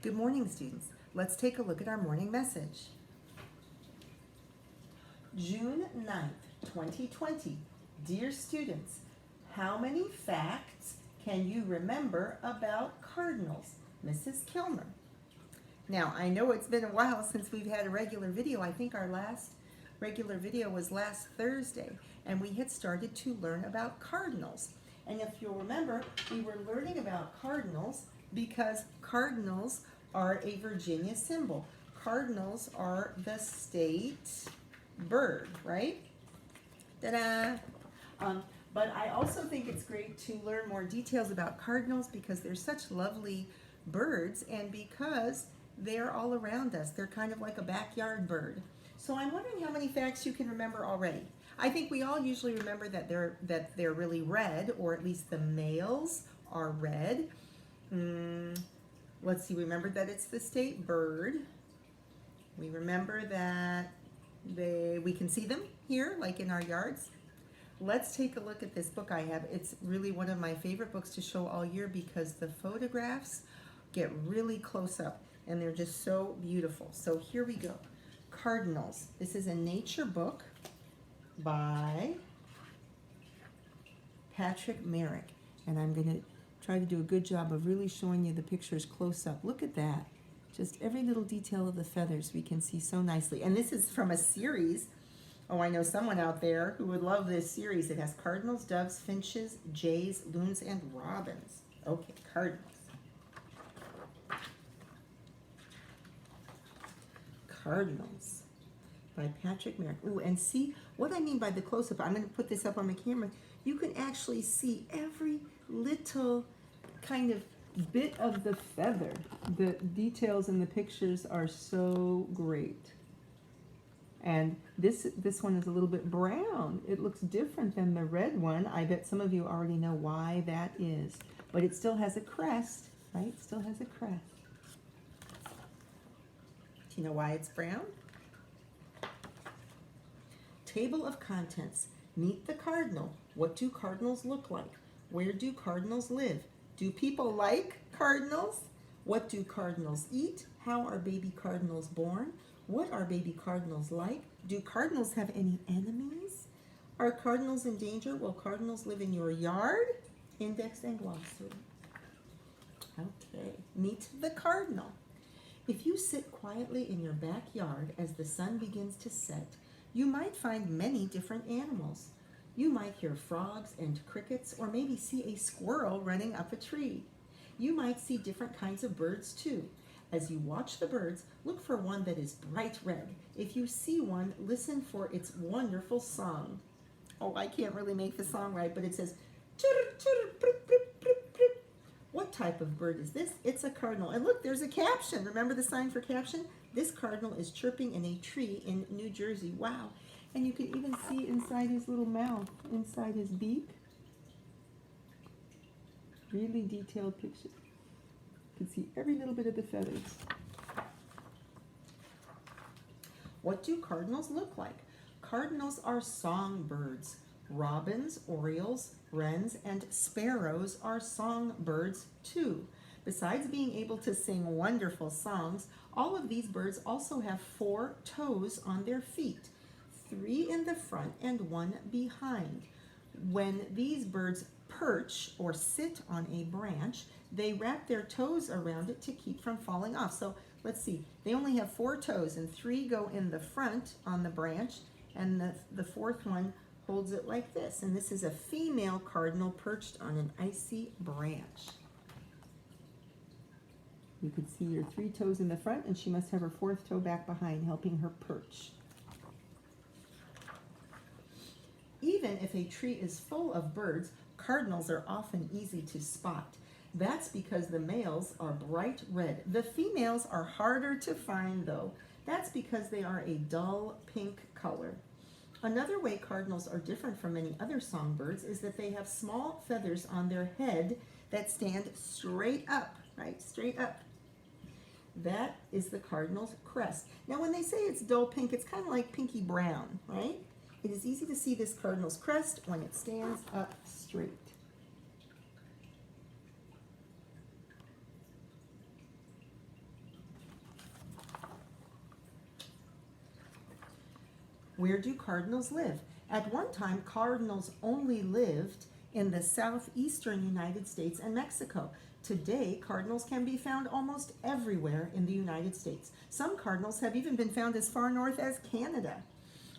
Good morning, students. Let's take a look at our morning message. June 9th, 2020. Dear students, how many facts can you remember about cardinals? Mrs. Kilmer. Now, I know it's been a while since we've had a regular video. I think our last regular video was last Thursday, and we had started to learn about cardinals. And if you'll remember, we were learning about cardinals because cardinals are a Virginia symbol. Cardinals are the state bird, right? Ta-da! But I also think it's great to learn more details about cardinals because they're such lovely birds and because they're all around us. They're kind of like a backyard bird. So I'm wondering how many facts you can remember already. I think we all usually remember that they're really red, or at least the males are red. Let's see, remember that it's the state bird. We remember that we can see them here, like in our yards. Let's take a look at this book I have. It's really one of my favorite books to show all year because the photographs get really close up and they're just so beautiful. So here we go. Cardinals. This is a nature book by Merrick. And I'm going to try to do a good job of really showing you the pictures close up. Look at that. Just every little detail of the feathers we can see so nicely. And this is from a series. Oh, I know someone out there who would love this series. It has cardinals, doves, finches, jays, loons, and robins. Okay, cardinals. Cardinals by Merrick. Ooh, and see what I mean by the close-up. I'm going to put this up on the camera. You can actually see every little kind of bit of the feather. The details in the pictures are so great. And this one is a little bit brown. It looks different than the red one. I bet some of you already know why that is. But it still has a crest, right? It still has a crest. Do you know why it's brown? Table of contents. Meet the cardinal. What do cardinals look like? Where do cardinals live? Do people like cardinals? What do cardinals eat? How are baby cardinals born? What are baby cardinals like? Do cardinals have any enemies? Are cardinals in danger? Will cardinals live in your yard? Index and glossary. Okay, meet the cardinal. If you sit quietly in your backyard as the sun begins to set, you might find many different animals. You might hear frogs and crickets, or maybe see a squirrel running up a tree. You might see different kinds of birds too. As you watch the birds, look for one that is bright red. If you see one, listen for its wonderful song. Oh, I can't really make the song right, but it says, chirr, chirr, prip, prip, prip, prip. What type of bird is this? It's a cardinal. And look, there's a caption. Remember the sign for caption? This cardinal is chirping in a tree in New Jersey. Wow. And you can even see inside his little mouth, inside his beak. Really detailed picture. You can see every little bit of the feathers. What do cardinals look like? Cardinals are songbirds. Robins, orioles, wrens, and sparrows are songbirds too. Besides being able to sing wonderful songs, all of these birds also have 4 toes on their feet, 3 in the front and 1 behind. When these birds perch or sit on a branch, they wrap their toes around it to keep from falling off. So let's see, they only have 4 toes and 3 go in the front on the branch, and the 4th one holds it like this. And this is a female cardinal perched on an icy branch. You can see your 3 toes in the front, and she must have her 4th toe back behind, helping her perch. Even if a tree is full of birds, cardinals are often easy to spot. That's because the males are bright red. The females are harder to find though. That's because they are a dull pink color. Another way cardinals are different from many other songbirds is that they have small feathers on their head that stand straight up, right? Straight up. That is the cardinal's crest. Now when they say it's dull pink, it's kind of like pinky brown, right? It is easy to see this cardinal's crest when it stands up straight. Where do cardinals live? At one time, cardinals only lived in the southeastern United States and Mexico. Today, cardinals can be found almost everywhere in the United States. Some cardinals have even been found as far north as Canada.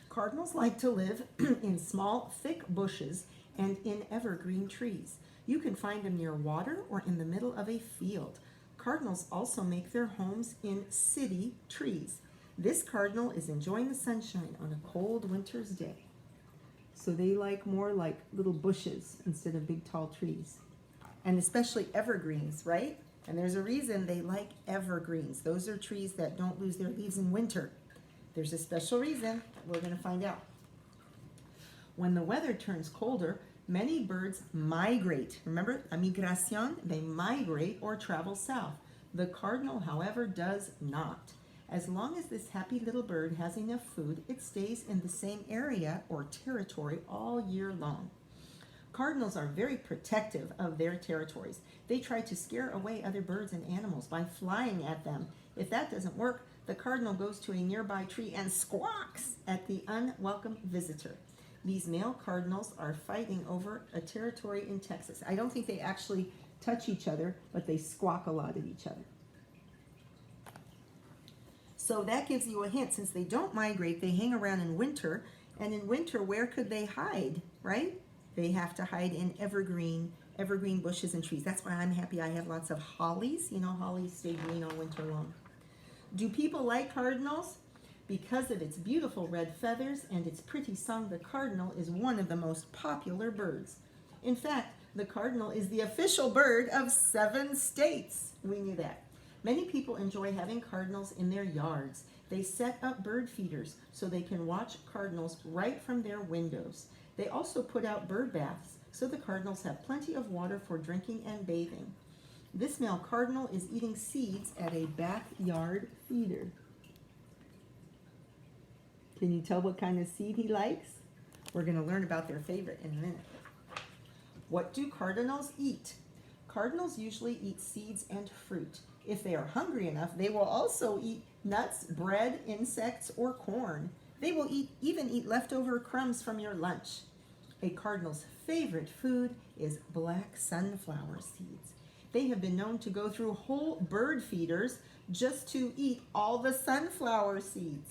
Cardinals like to live in small, thick bushes and in evergreen trees. You can find them near water or in the middle of a field. Cardinals also make their homes in city trees. This cardinal is enjoying the sunshine on a cold winter's day. So they like more like little bushes instead of big tall trees. And especially evergreens, right? And there's a reason they like evergreens. Those are trees that don't lose their leaves in winter. There's a special reason that we're going to find out. When the weather turns colder, many birds migrate. Remember, a migración, they migrate or travel south. The cardinal, however, does not. As long as this happy little bird has enough food, it stays in the same area or territory all year long. Cardinals are very protective of their territories. They try to scare away other birds and animals by flying at them. If that doesn't work, the cardinal goes to a nearby tree and squawks at the unwelcome visitor. These male cardinals are fighting over a territory in Texas. I don't think they actually touch each other, but they squawk a lot at each other. So that gives you a hint. Since they don't migrate, they hang around in winter. And in winter, where could they hide, right? They have to hide in evergreen bushes and trees. That's why I'm happy I have lots of hollies. You know, hollies stay green all winter long. Do people like cardinals? Because of its beautiful red feathers and its pretty song, the cardinal is one of the most popular birds. In fact, the cardinal is the official bird of 7 states. We knew that. Many people enjoy having cardinals in their yards. They set up bird feeders so they can watch cardinals right from their windows. They also put out bird baths so the cardinals have plenty of water for drinking and bathing. This male cardinal is eating seeds at a backyard feeder. Can you tell what kind of seed he likes? We're going to learn about their favorite in a minute. What do cardinals eat? Cardinals usually eat seeds and fruit. If they are hungry enough, they will also eat nuts, bread, insects, or corn. They will even eat leftover crumbs from your lunch. A cardinal's favorite food is black sunflower seeds. They have been known to go through whole bird feeders just to eat all the sunflower seeds.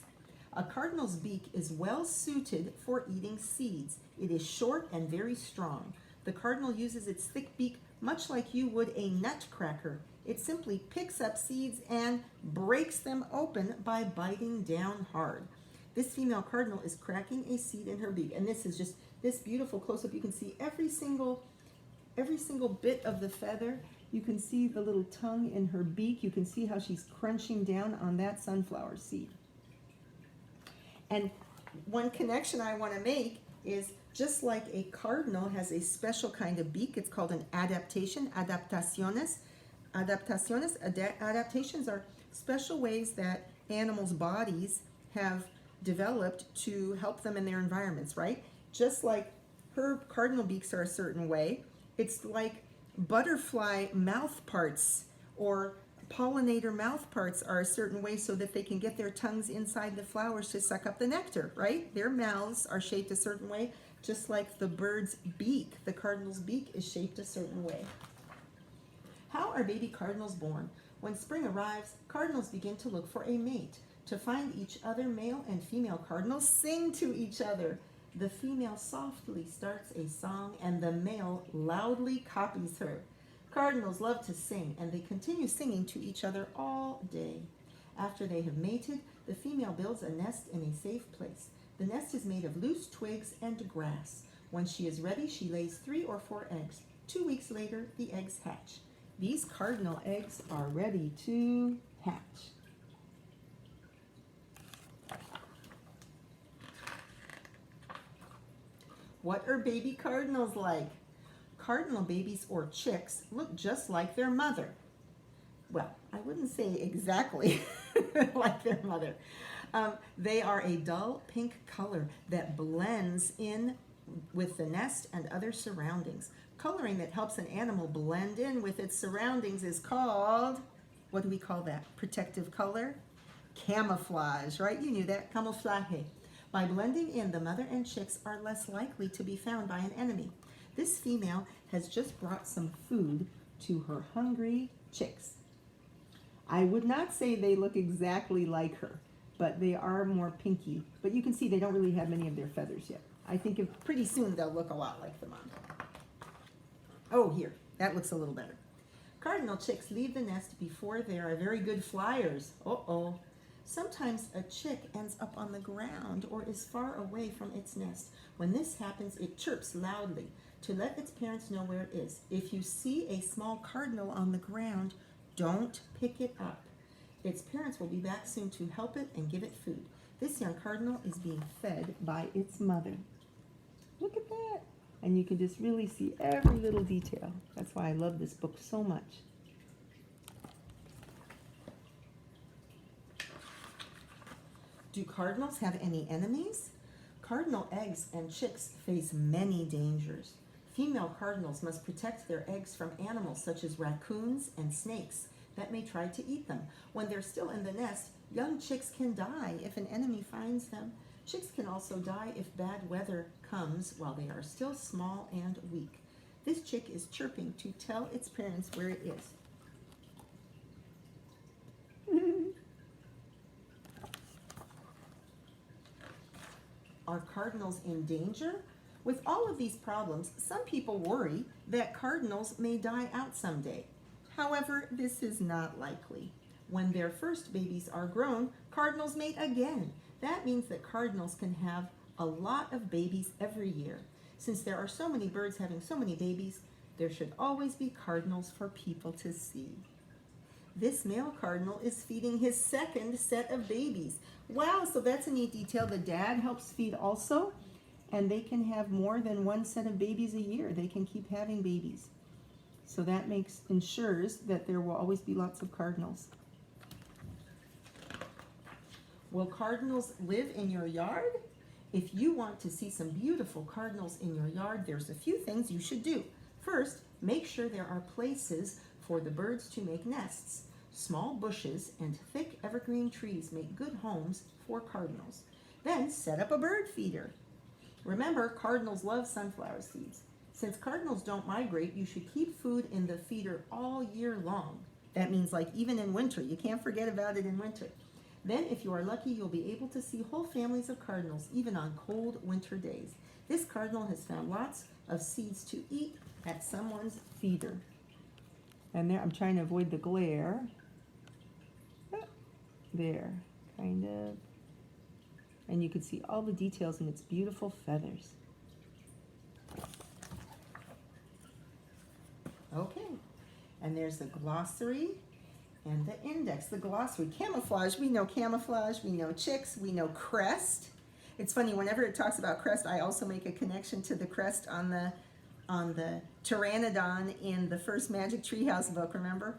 A cardinal's beak is well suited for eating seeds. It is short and very strong. The cardinal uses its thick beak much like you would a nutcracker. It simply picks up seeds and breaks them open by biting down hard. This female cardinal is cracking a seed in her beak, and this is just this beautiful close-up. You can see every single bit of the feather. You can see the little tongue in her beak. You can see how she's crunching down on that sunflower seed. And one connection I want to make is just like a cardinal has a special kind of beak, it's called an adaptation, adaptaciones. Adaptations are special ways that animals' bodies have developed to help them in their environments, right? Just like her cardinal beaks are a certain way, it's like butterfly mouth parts or pollinator mouth parts are a certain way so that they can get their tongues inside the flowers to suck up the nectar, right? Their mouths are shaped a certain way, just like the bird's beak. The cardinal's beak is shaped a certain way. How are baby cardinals born? When spring arrives, cardinals begin to look for a mate. To find each other, male and female cardinals sing to each other. The female softly starts a song and the male loudly copies her. Cardinals love to sing, and they continue singing to each other all day. After they have mated, the female builds a nest in a safe place. The nest is made of loose twigs and grass. When she is ready, she lays 3 or 4 eggs. 2 weeks later, the eggs hatch. These cardinal eggs are ready to hatch. What are baby cardinals like? Cardinal babies or chicks look just like their mother. Well, I wouldn't say exactly like their mother. They are a dull pink color that blends in with the nest and other surroundings. Coloring that helps an animal blend in with its surroundings is called, what do we call that? Protective color? Camouflage, right? You knew that, camouflage. By blending in, the mother and chicks are less likely to be found by an enemy. This female has just brought some food to her hungry chicks. I would not say they look exactly like her, but they are more pinky. But you can see they don't really have many of their feathers yet. I think pretty soon they'll look a lot like the mom. Oh, here, that looks a little better. Cardinal chicks leave the nest before they are very good flyers. Uh-oh. Sometimes a chick ends up on the ground or is far away from its nest. When this happens, it chirps loudly to let its parents know where it is. If you see a small cardinal on the ground, don't pick it up. Its parents will be back soon to help it and give it food. This young cardinal is being fed by its mother. Look at that. And you can just really see every little detail. That's why I love this book so much. Do cardinals have any enemies? Cardinal eggs and chicks face many dangers. Female cardinals must protect their eggs from animals such as raccoons and snakes that may try to eat them. When they're still in the nest, young chicks can die if an enemy finds them. Chicks can also die if bad weather comes while they are still small and weak. This chick is chirping to tell its parents where it is. Are cardinals in danger? With all of these problems, some people worry that cardinals may die out someday. However, this is not likely. When their first babies are grown, cardinals mate again. That means that cardinals can have a lot of babies every year. Since there are so many birds having so many babies, there should always be cardinals for people to see. This male cardinal is feeding his second set of babies. Wow, so that's a neat detail. The dad helps feed also, and they can have more than one set of babies a year. They can keep having babies. So that ensures that there will always be lots of cardinals. Will cardinals live in your yard? If you want to see some beautiful cardinals in your yard, there's a few things you should do. First, make sure there are places for the birds to make nests. Small bushes and thick evergreen trees make good homes for cardinals. Then set up a bird feeder. Remember, cardinals love sunflower seeds. Since cardinals don't migrate, you should keep food in the feeder all year long. That means like even in winter. You can't forget about it in winter. Then, if you are lucky, you'll be able to see whole families of cardinals, even on cold winter days. This cardinal has found lots of seeds to eat at someone's feeder. And there, I'm trying to avoid the glare. There, kind of. And you can see all the details in its beautiful feathers. Okay, and there's the glossary and the index. The glossary, camouflage, we know camouflage, we know chicks, we know crest. It's funny, whenever it talks about crest, I also make a connection to the crest on the pteranodon in the first Magic Treehouse book, remember?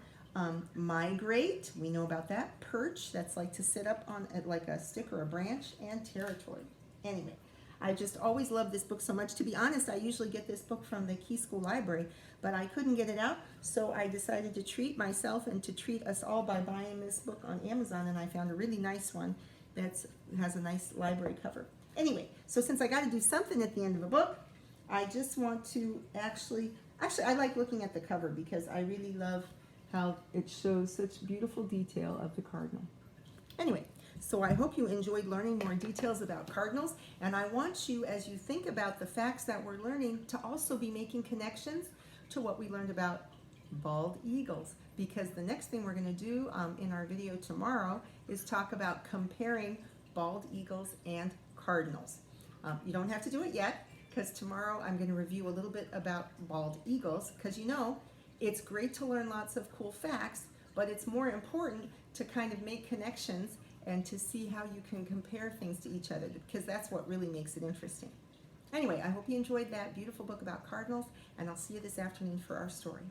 Migrate, we know about that. Perch, that's like to sit up on like a stick or a branch, and territory. Anyway, I just always love this book so much. To be honest, I usually get this book from the Key School Library, but I couldn't get it out, so I decided to treat myself and to treat us all by buying this book on Amazon, and I found a really nice one that has a nice library cover. Anyway, so since I got to do something at the end of a book, I just want to actually I like looking at the cover because I really love how it shows such beautiful detail of the cardinal. Anyway, so I hope you enjoyed learning more details about cardinals, and I want you, as you think about the facts that we're learning, to also be making connections to what we learned about bald eagles, because the next thing we're going to do in our video tomorrow is talk about comparing bald eagles and cardinals. You don't have to do it yet, because tomorrow I'm going to review a little bit about bald eagles, because you know, it's great to learn lots of cool facts, but it's more important to kind of make connections and to see how you can compare things to each other, because that's what really makes it interesting. Anyway, I hope you enjoyed that beautiful book about cardinals, and I'll see you this afternoon for our story.